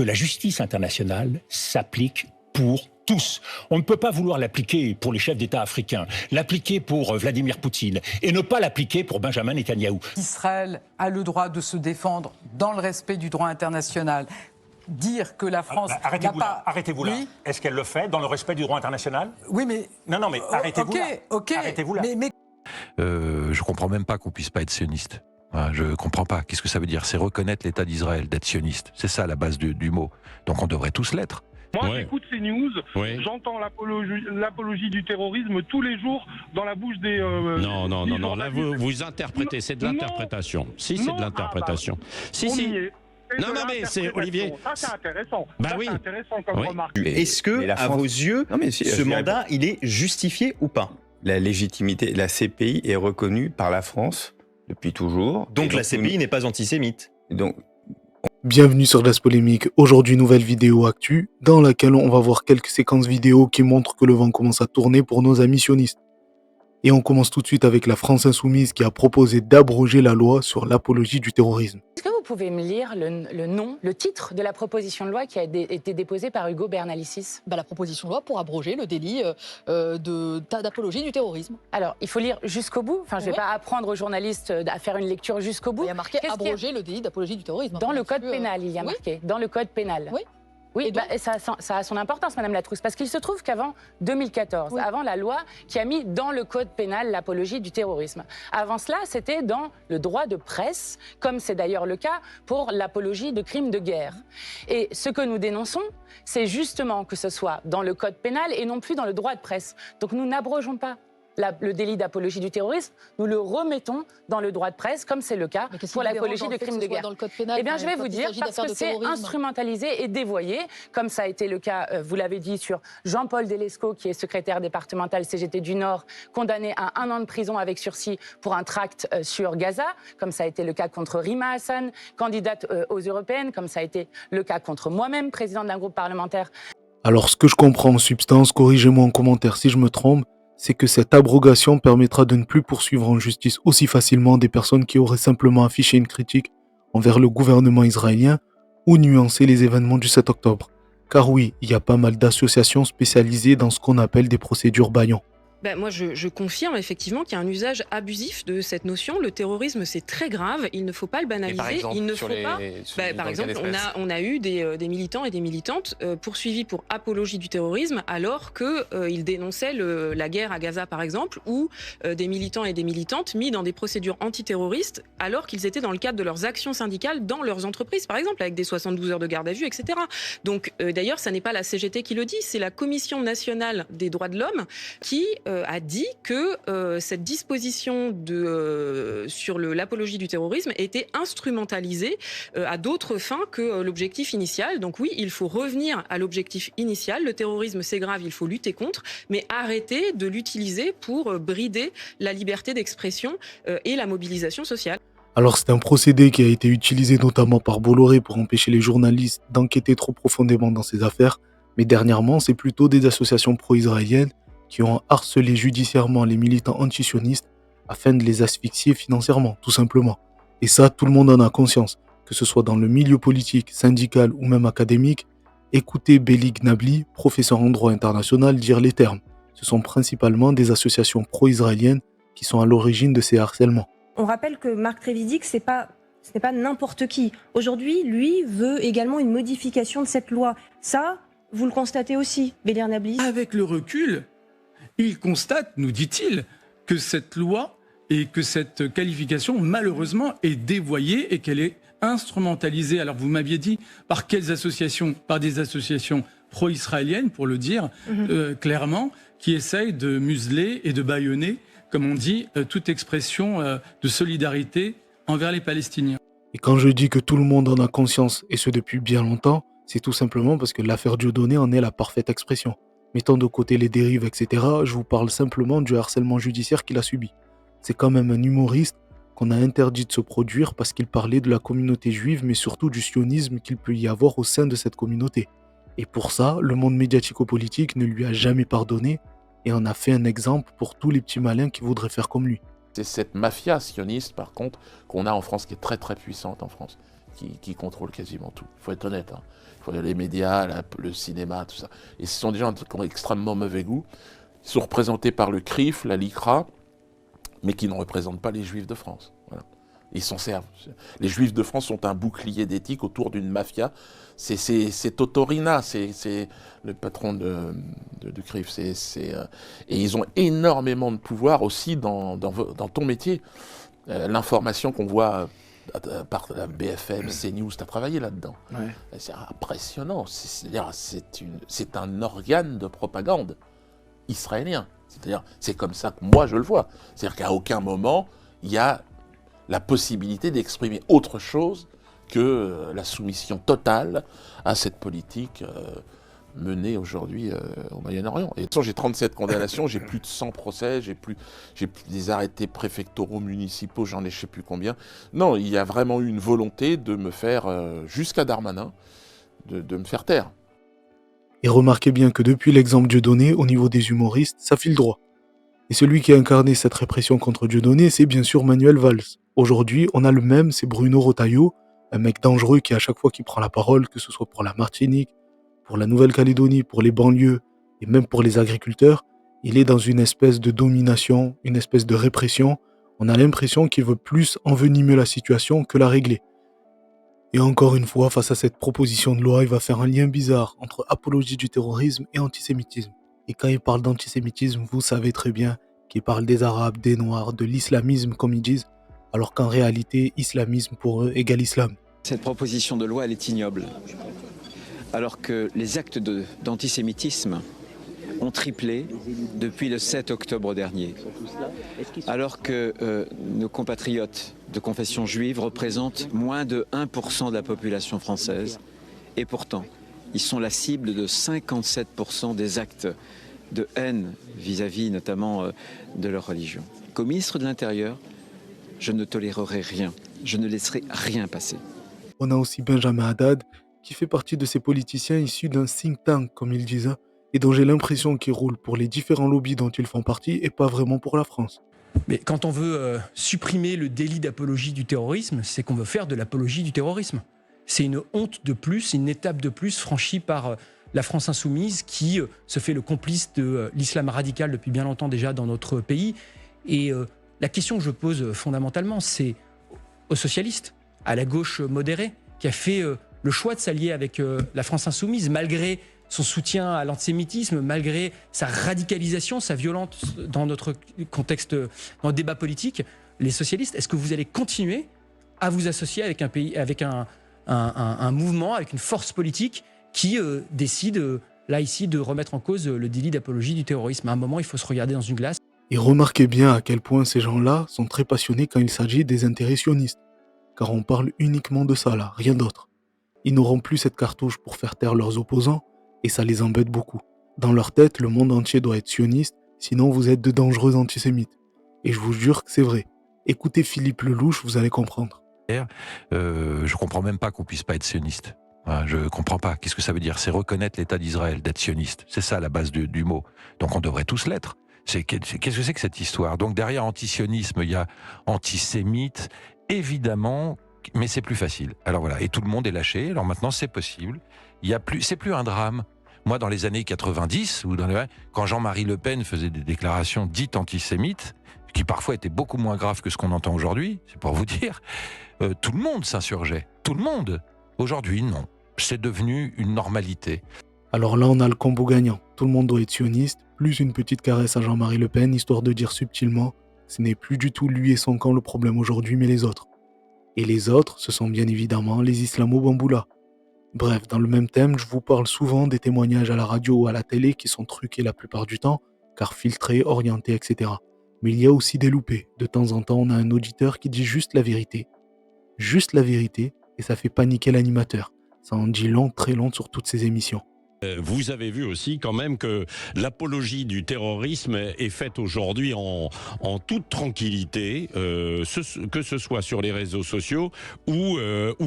que la justice internationale s'applique pour tous. On ne peut pas vouloir l'appliquer pour les chefs d'État africains, l'appliquer pour Vladimir Poutine et ne pas l'appliquer pour Benjamin Netanyahou. Israël a le droit de se défendre dans le respect du droit international. Dire que la France n'a pas... Arrêtez-vous là. Est-ce qu'elle le fait dans le respect du droit international? Oui, mais... Non, mais arrêtez-vous là. Arrêtez-vous là. Je comprends même pas qu'on puisse pas être sioniste. Je comprends pas. Qu'est-ce que ça veut dire? C'est reconnaître l'État d'Israël, d'être sioniste. C'est ça la base du mot. Donc on devrait tous l'être. Moi, j'écoute ces news, j'entends l'apologie du terrorisme tous les jours dans la bouche des... Non, là vous interprétez, c'est de l'interprétation. Si, c'est de l'interprétation. Non, mais c'est Olivier. Ça, c'est intéressant. Oui. C'est intéressant comme remarque. Est-ce que, à vos yeux, ce mandat, il est justifié ou pas? La légitimité, la CPI est reconnue par la France depuis toujours. Donc la CPI n'est pas antisémite. Bienvenue sur Glace Polémique. Aujourd'hui, nouvelle vidéo actu dans laquelle on va voir quelques séquences vidéo qui montrent que le vent commence à tourner pour nos amis sionistes. Et on commence tout de suite avec la France Insoumise qui a proposé d'abroger la loi sur l'apologie du terrorisme. Est-ce que vous pouvez me lire le titre de la proposition de loi qui a été déposée par Hugo Bernalicis? La proposition de loi pour abroger le délit d'apologie du terrorisme. Alors, il faut lire jusqu'au bout. Enfin, je ne vais pas apprendre aux journalistes à faire une lecture jusqu'au bout. Il y a marqué abroger le délit d'apologie du terrorisme. Dans le code pénal, il y a marqué. Dans le code pénal. Oui, ça a son importance, Madame Latrousse, parce qu'il se trouve qu'avant 2014, avant la loi qui a mis dans le code pénal l'apologie du terrorisme, avant cela, c'était dans le droit de presse, comme c'est d'ailleurs le cas pour l'apologie de crimes de guerre. Et ce que nous dénonçons, c'est justement que ce soit dans le code pénal et non plus dans le droit de presse. Donc nous n'abrogeons pas le délit d'apologie du terrorisme, nous le remettons dans le droit de presse, comme c'est le cas pour l'apologie de crimes de guerre. Dans le code pénal, eh bien, je vais vous dire, parce que c'est instrumentalisé et dévoyé, comme ça a été le cas, vous l'avez dit, sur Jean-Paul Delesco, qui est secrétaire départemental CGT du Nord, condamné à 1 an de prison avec sursis pour un tract sur Gaza, comme ça a été le cas contre Rima Hassan, candidate aux européennes, comme ça a été le cas contre moi-même, présidente d'un groupe parlementaire. Alors, ce que je comprends en substance, corrigez-moi en commentaire si je me trompe, c'est que cette abrogation permettra de ne plus poursuivre en justice aussi facilement des personnes qui auraient simplement affiché une critique envers le gouvernement israélien ou nuancé les événements du 7 octobre. Car oui, il y a pas mal d'associations spécialisées dans ce qu'on appelle des procédures bâillons. Moi, je confirme effectivement qu'il y a un usage abusif de cette notion. Le terrorisme, c'est très grave. Il ne faut pas le banaliser. Par exemple, il ne faut pas. Par exemple, on a eu des militants et des militantes poursuivis pour apologie du terrorisme, alors qu'ils dénonçaient la guerre à Gaza, par exemple, ou des militants et des militantes mis dans des procédures antiterroristes, alors qu'ils étaient dans le cadre de leurs actions syndicales dans leurs entreprises, par exemple, avec des 72 heures de garde à vue, etc. Donc, d'ailleurs, ça n'est pas la CGT qui le dit, c'est la Commission nationale des droits de l'homme qui a dit que cette disposition sur l'apologie du terrorisme était instrumentalisée à d'autres fins que l'objectif initial. Donc oui, il faut revenir à l'objectif initial. Le terrorisme, c'est grave, il faut lutter contre, mais arrêter de l'utiliser pour brider la liberté d'expression et la mobilisation sociale. Alors c'est un procédé qui a été utilisé notamment par Bolloré pour empêcher les journalistes d'enquêter trop profondément dans ces affaires, mais dernièrement, c'est plutôt des associations pro-israéliennes qui ont harcelé judiciairement les militants antisionistes afin de les asphyxier financièrement, tout simplement. Et ça, tout le monde en a conscience, que ce soit dans le milieu politique, syndical ou même académique. Écoutez Belik Nabli, professeur en droit international, dire les termes. Ce sont principalement des associations pro-israéliennes qui sont à l'origine de ces harcèlements. On rappelle que Marc Trévidic, ce n'est pas n'importe qui. Aujourd'hui, lui veut également une modification de cette loi. Ça, vous le constatez aussi, Belik Nabli. Avec le recul, il constate, nous dit-il, que cette loi et que cette qualification, malheureusement, est dévoyée et qu'elle est instrumentalisée. Alors, vous m'aviez dit par quelles associations? Par des associations pro-israéliennes, pour le dire clairement, qui essayent de museler et de bâillonner, comme on dit, toute expression de solidarité envers les Palestiniens. Et quand je dis que tout le monde en a conscience, et ce depuis bien longtemps, c'est tout simplement parce que l'affaire Dieudonné en est la parfaite expression. Mettons de côté les dérives, etc., je vous parle simplement du harcèlement judiciaire qu'il a subi. C'est quand même un humoriste qu'on a interdit de se produire parce qu'il parlait de la communauté juive, mais surtout du sionisme qu'il peut y avoir au sein de cette communauté. Et pour ça, le monde médiatico-politique ne lui a jamais pardonné et en a fait un exemple pour tous les petits malins qui voudraient faire comme lui. C'est cette mafia sioniste, par contre, qu'on a en France, qui est très très puissante en France, qui contrôlent quasiment tout. Il faut être honnête. Hein. Il faut les médias, le cinéma, tout ça. Et ce sont des gens qui ont extrêmement mauvais goût. Ils sont représentés par le CRIF, la LICRA, mais qui ne représentent pas les Juifs de France. Voilà. Ils s'en servent. Les Juifs de France sont un bouclier d'éthique autour d'une mafia. C'est Totorina, c'est le patron de CRIF. Et ils ont énormément de pouvoir aussi dans ton métier. L'information qu'on voit par la BFM, CNews, tu as travaillé là-dedans. Ouais. C'est impressionnant. C'est un organe de propagande israélien. C'est-à-dire, c'est comme ça que moi je le vois. C'est-à-dire qu'à aucun moment, il y a la possibilité d'exprimer autre chose que la soumission totale à cette politique menée aujourd'hui au Moyen-Orient. Et de toute façon, j'ai 37 condamnations, j'ai plus de 100 procès, j'ai plus des arrêtés préfectoraux, municipaux, j'en ai je sais plus combien. Non, il y a vraiment eu une volonté de me faire, jusqu'à Darmanin, de me faire taire. Et remarquez bien que depuis l'exemple Dieudonné, au niveau des humoristes, ça file droit. Et celui qui a incarné cette répression contre Dieudonné, c'est bien sûr Manuel Valls. Aujourd'hui, on a le même, c'est Bruno Retailleau, un mec dangereux qui à chaque fois qu'il prend la parole, que ce soit pour la Martinique, pour la Nouvelle-Calédonie, pour les banlieues et même pour les agriculteurs, il est dans une espèce de domination, une espèce de répression. On a l'impression qu'il veut plus envenimer la situation que la régler. Et encore une fois, face à cette proposition de loi, il va faire un lien bizarre entre apologie du terrorisme et antisémitisme. Et quand il parle d'antisémitisme, vous savez très bien qu'il parle des Arabes, des Noirs, de l'islamisme comme ils disent, alors qu'en réalité, islamisme pour eux égale islam. Cette proposition de loi, elle est ignoble. Alors que les actes d'antisémitisme ont triplé depuis le 7 octobre dernier. Alors que nos compatriotes de confession juive représentent moins de 1% de la population française. Et pourtant, ils sont la cible de 57% des actes de haine vis-à-vis notamment de leur religion. Comme ministre de l'Intérieur, je ne tolérerai rien. Je ne laisserai rien passer. On a aussi Benjamin Haddad, qui fait partie de ces politiciens issus d'un think tank, comme ils disent, et dont j'ai l'impression qu'ils roulent pour les différents lobbies dont ils font partie et pas vraiment pour la France. Mais quand on veut supprimer le délit d'apologie du terrorisme, c'est qu'on veut faire de l'apologie du terrorisme. C'est une honte de plus, une étape de plus franchie par la France insoumise qui se fait le complice de l'islam radical depuis bien longtemps déjà dans notre pays. Et la question que je pose fondamentalement, c'est aux socialistes, à la gauche modérée, qui a fait le choix de s'allier avec la France insoumise, malgré son soutien à l'antisémitisme, malgré sa radicalisation, sa violence dans notre contexte, dans le débat politique. Les socialistes, est-ce que vous allez continuer à vous associer avec un pays, avec un mouvement, avec une force politique qui décide, là ici, de remettre en cause le délit d'apologie du terrorisme? À un moment, il faut se regarder dans une glace. Et remarquez bien à quel point ces gens-là sont très passionnés quand il s'agit des intérêts sionistes. Car on parle uniquement de ça là, rien d'autre. Ils n'auront plus cette cartouche pour faire taire leurs opposants, et ça les embête beaucoup. Dans leur tête, le monde entier doit être sioniste, sinon vous êtes de dangereux antisémites. Et je vous jure que c'est vrai. Écoutez Philippe Lelouch, vous allez comprendre. Je comprends même pas qu'on puisse pas être sioniste. Je comprends pas. Qu'est-ce que ça veut dire? C'est reconnaître l'État d'Israël, d'être sioniste. C'est ça la base du mot. Donc on devrait tous l'être. Qu'est-ce que c'est que cette histoire? Donc derrière antisionisme, il y a antisémite, évidemment, mais c'est plus facile. Alors voilà, et tout le monde est lâché. Alors maintenant, c'est possible. C'est plus un drame. Moi, dans les années 90, quand Jean-Marie Le Pen faisait des déclarations dites antisémites, qui parfois étaient beaucoup moins graves que ce qu'on entend aujourd'hui, c'est pour vous dire, tout le monde s'insurgeait. Tout le monde. Aujourd'hui, non. C'est devenu une normalité. Alors là, on a le combo gagnant. Tout le monde doit être sioniste, plus une petite caresse à Jean-Marie Le Pen, histoire de dire subtilement, ce n'est plus du tout lui et son camp le problème aujourd'hui, mais les autres. Et les autres, ce sont bien évidemment les islamo-bamboulas. Bref, dans le même thème, je vous parle souvent des témoignages à la radio ou à la télé qui sont truqués la plupart du temps, car filtrés, orientés, etc. Mais il y a aussi des loupés. De temps en temps, on a un auditeur qui dit juste la vérité. Juste la vérité, et ça fait paniquer l'animateur. Ça en dit long, très long sur toutes ces émissions. Vous avez vu aussi quand même que l'apologie du terrorisme est faite aujourd'hui en toute tranquillité, que ce soit sur les réseaux sociaux ou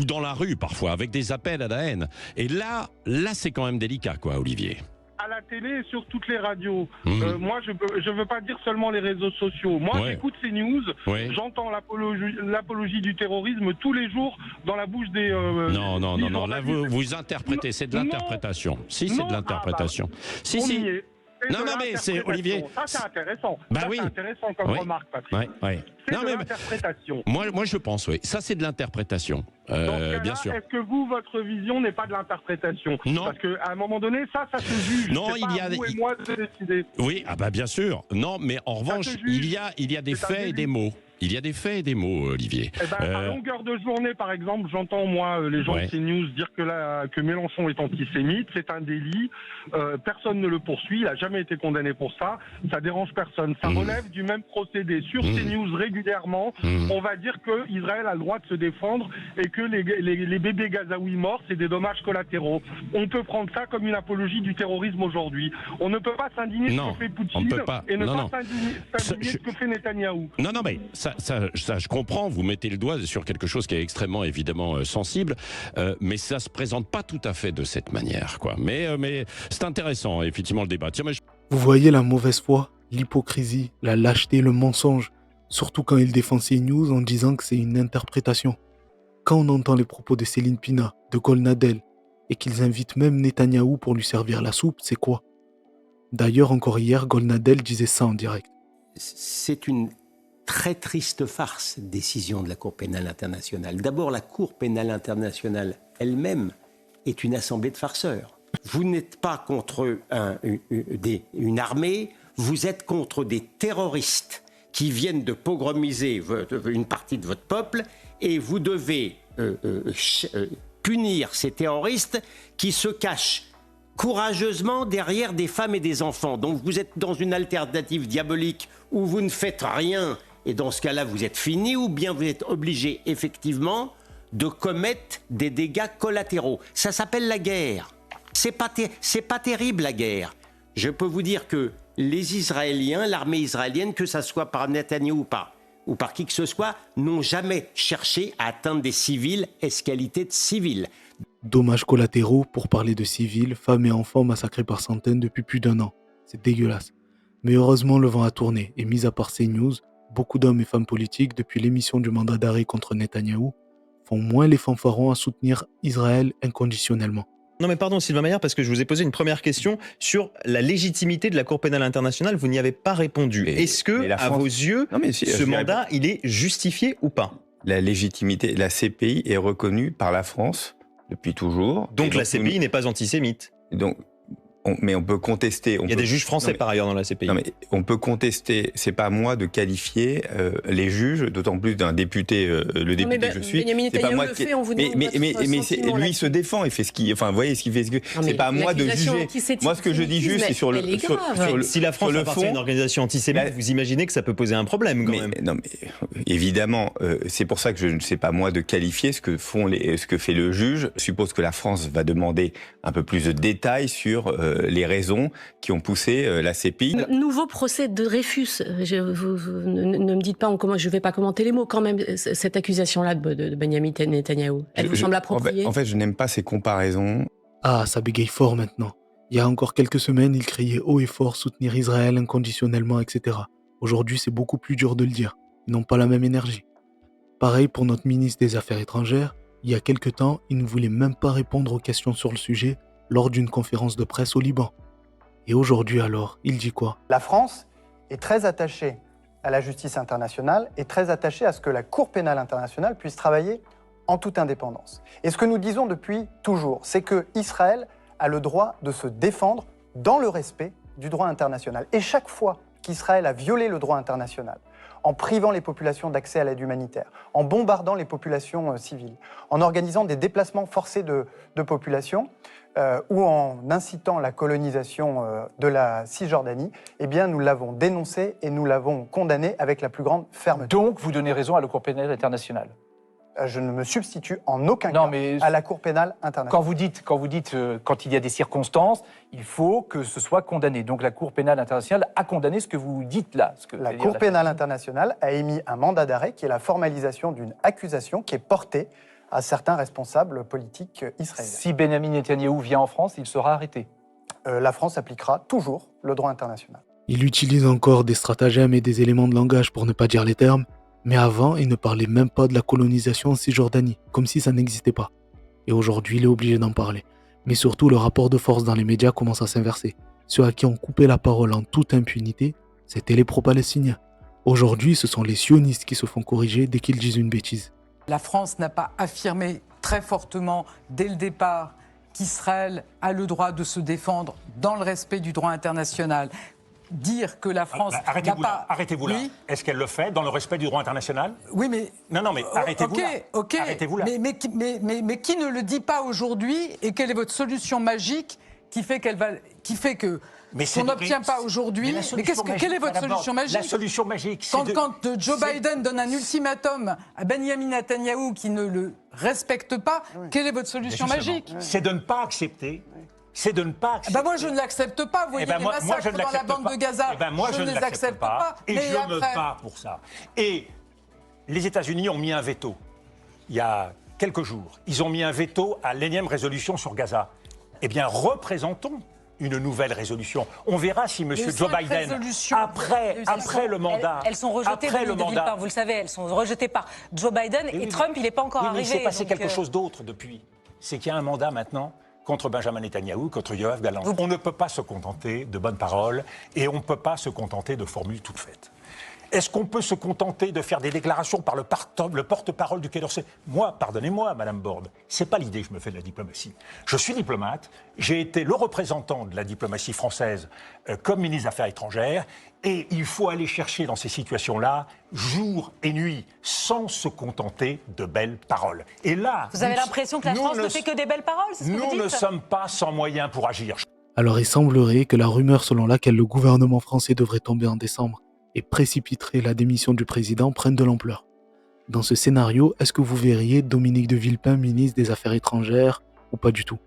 dans la rue parfois, avec des appels à la haine. Et là c'est quand même délicat, quoi, Olivier. À la télé et sur toutes les radios. Moi, je veux pas dire seulement les réseaux sociaux. Moi, j'écoute ces news, j'entends l'apologie du terrorisme tous les jours dans la bouche des... Non, là vous interprétez, c'est de l'interprétation. Si, c'est de l'interprétation. Si. Non, mais c'est Olivier. Ça, c'est intéressant. Oui. C'est intéressant comme remarque, Patrick. C'est de l'interprétation. Moi, je pense, oui. Ça, c'est de l'interprétation. Bien sûr. Est-ce que votre vision n'est pas de l'interprétation? Non. Parce qu'à un moment donné, ça se juge. Non, il y a vous et moi de décider. Oui, bien sûr. Non, mais en revanche, il y a des faits et des mots. Il y a des faits et des mots, Olivier. À longueur de journée, par exemple, j'entends, moi, les gens de CNews dire que Mélenchon est antisémite. C'est un délit. Personne ne le poursuit. Il n'a jamais été condamné pour ça. Ça dérange personne. Ça relève du même procédé. Sur CNews, régulièrement, on va dire qu'Israël a le droit de se défendre et que les bébés gazaouis morts, c'est des dommages collatéraux. On peut prendre ça comme une apologie du terrorisme aujourd'hui. On ne peut pas s'indigner de ce que fait Poutine et ne pas s'indigner de ce que fait Netanyahou. Non, mais ça, je comprends, vous mettez le doigt sur quelque chose qui est extrêmement, évidemment, sensible, mais ça se présente pas tout à fait de cette manière, quoi. Mais c'est intéressant, effectivement, le débat. Tiens, Vous voyez la mauvaise foi, l'hypocrisie, la lâcheté, le mensonge, surtout quand il défend CNews en disant que c'est une interprétation. Quand on entend les propos de Céline Pina, de Golnadel, et qu'ils invitent même Netanyahou pour lui servir la soupe, c'est quoi? D'ailleurs, encore hier, Golnadel disait ça en direct. C'est une très triste farce, décision de la Cour pénale internationale. D'abord, la Cour pénale internationale elle-même est une assemblée de farceurs. Vous n'êtes pas contre une armée, vous êtes contre des terroristes qui viennent de pogromiser une partie de votre peuple et vous devez punir ces terroristes qui se cachent courageusement derrière des femmes et des enfants. Donc vous êtes dans une alternative diabolique où vous ne faites rien. Et dans ce cas-là, vous êtes fini, ou bien vous êtes obligé, effectivement, de commettre des dégâts collatéraux. Ça s'appelle la guerre. C'est pas terrible, la guerre. Je peux vous dire que les Israéliens, l'armée israélienne, que ça soit par Netanyahou ou par qui que ce soit, n'ont jamais cherché à atteindre des civils, ès-qualité de civils. Dommages collatéraux pour parler de civils, femmes et enfants massacrés par centaines depuis plus d'1 an. C'est dégueulasse. Mais heureusement, le vent a tourné, et mis à part CNews, beaucoup d'hommes et femmes politiques, depuis l'émission du mandat d'arrêt contre Netanyahou, font moins les fanfarons à soutenir Israël inconditionnellement. Non mais pardon Sylvain Maillard, parce que je vous ai posé une première question sur la légitimité de la Cour pénale internationale, vous n'y avez pas répondu. Est-ce que, à vos yeux, ce mandat, il est justifié ou pas? La légitimité, la CPI est reconnue par la France depuis toujours. Donc la CPI n'est pas antisémite. Mais on peut contester. Il y a des juges français par ailleurs dans la CPI. Non mais on peut contester. C'est pas à moi de qualifier les juges, d'autant plus d'un député, le député que je suis. C'est pas moi qui. Mais lui il se défend, il fait ce qu'il. Enfin, vous voyez ce qu'il fait. C'est pas à moi de juger. Moi, ce que je dis juste, c'est sur le. Si la France appartient à une organisation antisémite, vous imaginez que ça peut poser un problème quand même. Non, mais évidemment, c'est pour ça que je ne sais pas moi de qualifier ce que fait le juge. Je suppose que la France va demander un peu plus de détails sur les raisons qui ont poussé la CPI. Nouveau procès de Dreyfus. Ne me dites pas, je ne vais pas commenter les mots quand même, cette accusation-là de Benyamin Netanyahou. Elle vous semble appropriée? En fait, je n'aime pas ces comparaisons. Ah, ça bégaye fort maintenant. Il y a encore quelques semaines, il criait haut et fort soutenir Israël inconditionnellement, etc. Aujourd'hui, c'est beaucoup plus dur de le dire. Ils n'ont pas la même énergie. Pareil pour notre ministre des Affaires étrangères. Il y a quelques temps, il ne voulait même pas répondre aux questions sur le sujet lors d'une conférence de presse au Liban. Et aujourd'hui alors, il dit quoi? La France est très attachée à la justice internationale et très attachée à ce que la Cour pénale internationale puisse travailler en toute indépendance. Et ce que nous disons depuis toujours, c'est que Israël a le droit de se défendre dans le respect du droit international. Et chaque fois qu'Israël a violé le droit international, en privant les populations d'accès à l'aide humanitaire, en bombardant les populations civiles, en organisant des déplacements forcés de populations, ou en incitant la colonisation de la Cisjordanie, eh bien nous l'avons dénoncé et nous l'avons condamné avec la plus grande fermeté. Donc vous donnez raison à la Cour pénale internationale? Je ne me substitue en aucun cas à la Cour pénale internationale. Quand vous dites quand il y a des circonstances, il faut que ce soit condamné. Donc la Cour pénale internationale a condamné ce que vous dites là. La Cour pénale internationale a émis un mandat d'arrêt qui est la formalisation d'une accusation qui est portée à certains responsables politiques israéliens. Si Benyamin Netanyahou vient en France, il sera arrêté? la France appliquera toujours le droit international. Il utilise encore des stratagèmes et des éléments de langage pour ne pas dire les termes, mais avant, il ne parlait même pas de la colonisation en Cisjordanie, comme si ça n'existait pas. Et aujourd'hui, il est obligé d'en parler. Mais surtout, le rapport de force dans les médias commence à s'inverser. Ceux à qui on coupait la parole en toute impunité, c'était les pro-palestiniens. Aujourd'hui, ce sont les sionistes qui se font corriger dès qu'ils disent une bêtise. La France n'a pas affirmé très fortement, dès le départ, qu'Israël a le droit de se défendre dans le respect du droit international. Dire que la France n'a pas... Arrêtez-vous là. Est-ce qu'elle le fait dans le respect du droit international? Oui, mais... Non, mais arrêtez-vous là. Ok, arrêtez-vous là. Mais qui ne le dit pas aujourd'hui et quelle est votre solution magique qui fait que... qu'on n'obtient pas aujourd'hui. Mais quelle est votre solution magique? La solution magique, c'est quand Joe Biden donne un ultimatum à Benjamin Netanyahou qui ne le respecte pas, quelle est votre solution magique? C'est de ne pas accepter. C'est de ne pas accepter. Moi, je ne l'accepte pas. Vous voyez les massacres dans la bande de Gaza. Moi, je ne les accepte pas. Et je me bats pour ça. Et les États-Unis ont mis un veto il y a quelques jours. Ils ont mis un veto à l'énième résolution sur Gaza. Eh bien, représentons une nouvelle résolution. On verra si M. Joe Biden, après le mandat... Elles sont rejetées de nulle part, vous le savez, elles sont rejetées par Joe Biden et Trump, il n'est pas encore arrivé. Mais il s'est passé quelque chose d'autre depuis. C'est qu'il y a un mandat maintenant contre Benjamin Netanyahou, contre Yoav Gallant. On ne peut pas se contenter de bonnes paroles et on ne peut pas se contenter de formules toutes faites. Est-ce qu'on peut se contenter de faire des déclarations par le porte-parole du Quai d'Orsay? Moi, pardonnez-moi, Madame Borde, c'est pas l'idée que je me fais de la diplomatie. Je suis diplomate, j'ai été le représentant de la diplomatie française comme ministre des Affaires étrangères, et il faut aller chercher dans ces situations-là, jour et nuit, sans se contenter de belles paroles. Et là, vous avez l'impression que la France ne fait que des belles paroles, c'est ce que vous dites? Nous ne sommes pas sans moyens pour agir. Alors il semblerait que la rumeur selon laquelle le gouvernement français devrait tomber en décembre et précipiterait la démission du président prenne de l'ampleur. Dans ce scénario, est-ce que vous verriez Dominique de Villepin, ministre des Affaires étrangères, ou pas du tout?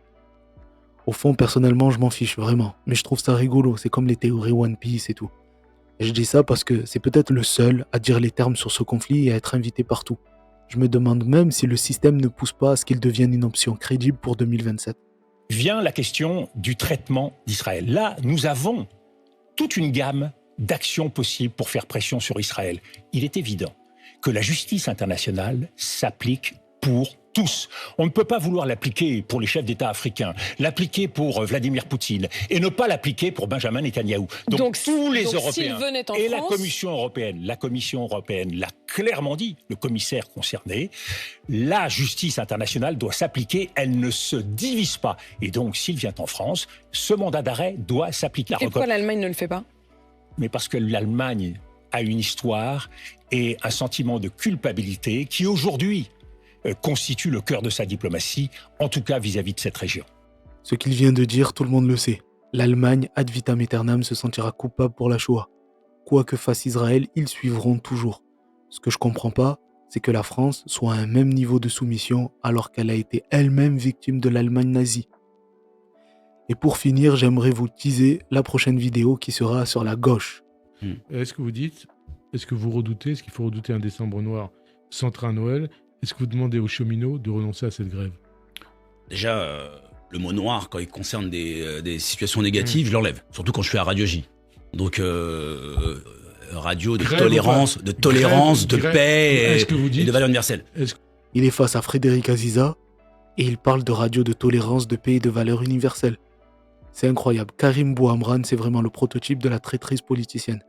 Au fond, personnellement, je m'en fiche vraiment, mais je trouve ça rigolo, c'est comme les théories One Piece et tout. Et je dis ça parce que c'est peut-être le seul à dire les termes sur ce conflit et à être invité partout. Je me demande même si le système ne pousse pas à ce qu'il devienne une option crédible pour 2027. Vient la question du traitement d'Israël. Là, nous avons toute une gamme d'actions possibles pour faire pression sur Israël. Il est évident que la justice internationale s'applique pour tous. On ne peut pas vouloir l'appliquer pour les chefs d'État africains, l'appliquer pour Vladimir Poutine et ne pas l'appliquer pour Benjamin Netanyahou. Donc tous les Européens et la Commission européenne l'a clairement dit, le commissaire concerné, la justice internationale doit s'appliquer, elle ne se divise pas. Et donc s'il vient en France, ce mandat d'arrêt doit s'appliquer. Et pourquoi l'Allemagne ne le fait pas? Mais parce que l'Allemagne a une histoire et un sentiment de culpabilité qui aujourd'hui constitue le cœur de sa diplomatie, en tout cas vis-à-vis de cette région. Ce qu'il vient de dire, tout le monde le sait. L'Allemagne, ad vitam aeternam, se sentira coupable pour la Shoah. Quoi que fasse Israël, ils suivront toujours. Ce que je comprends pas, c'est que la France soit à un même niveau de soumission alors qu'elle a été elle-même victime de l'Allemagne nazie. Et pour finir, j'aimerais vous teaser la prochaine vidéo qui sera sur la gauche. Est-ce que vous redoutez, est-ce qu'il faut redouter un décembre noir sans train Noël? Est-ce que vous demandez aux cheminots de renoncer à cette grève? Déjà, le mot noir, quand il concerne des situations négatives, je l'enlève. Surtout quand je suis à Radio J. Donc, radio de grève tolérance, de paix et de valeurs universelles. Il est face à Frédéric Aziza et il parle de radio de tolérance, de paix et de valeurs universelles. C'est incroyable. Karim Bouhamran, c'est vraiment le prototype de la traîtrise politicienne.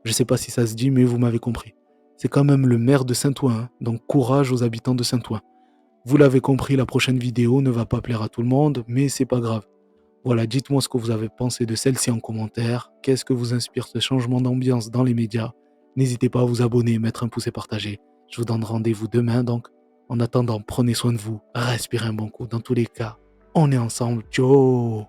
Je sais pas si ça se dit, mais vous m'avez compris. C'est quand même le maire de Saint-Ouen, hein, donc courage aux habitants de Saint-Ouen. Vous l'avez compris, la prochaine vidéo ne va pas plaire à tout le monde, mais c'est pas grave. Voilà, dites-moi ce que vous avez pensé de celle-ci en commentaire. Qu'est-ce que vous inspire ce changement d'ambiance dans les médias? N'hésitez pas à vous abonner, mettre un pouce et partager. Je vous donne rendez-vous demain, donc. En attendant, prenez soin de vous, respirez un bon coup. Dans tous les cas, on est ensemble. Ciao!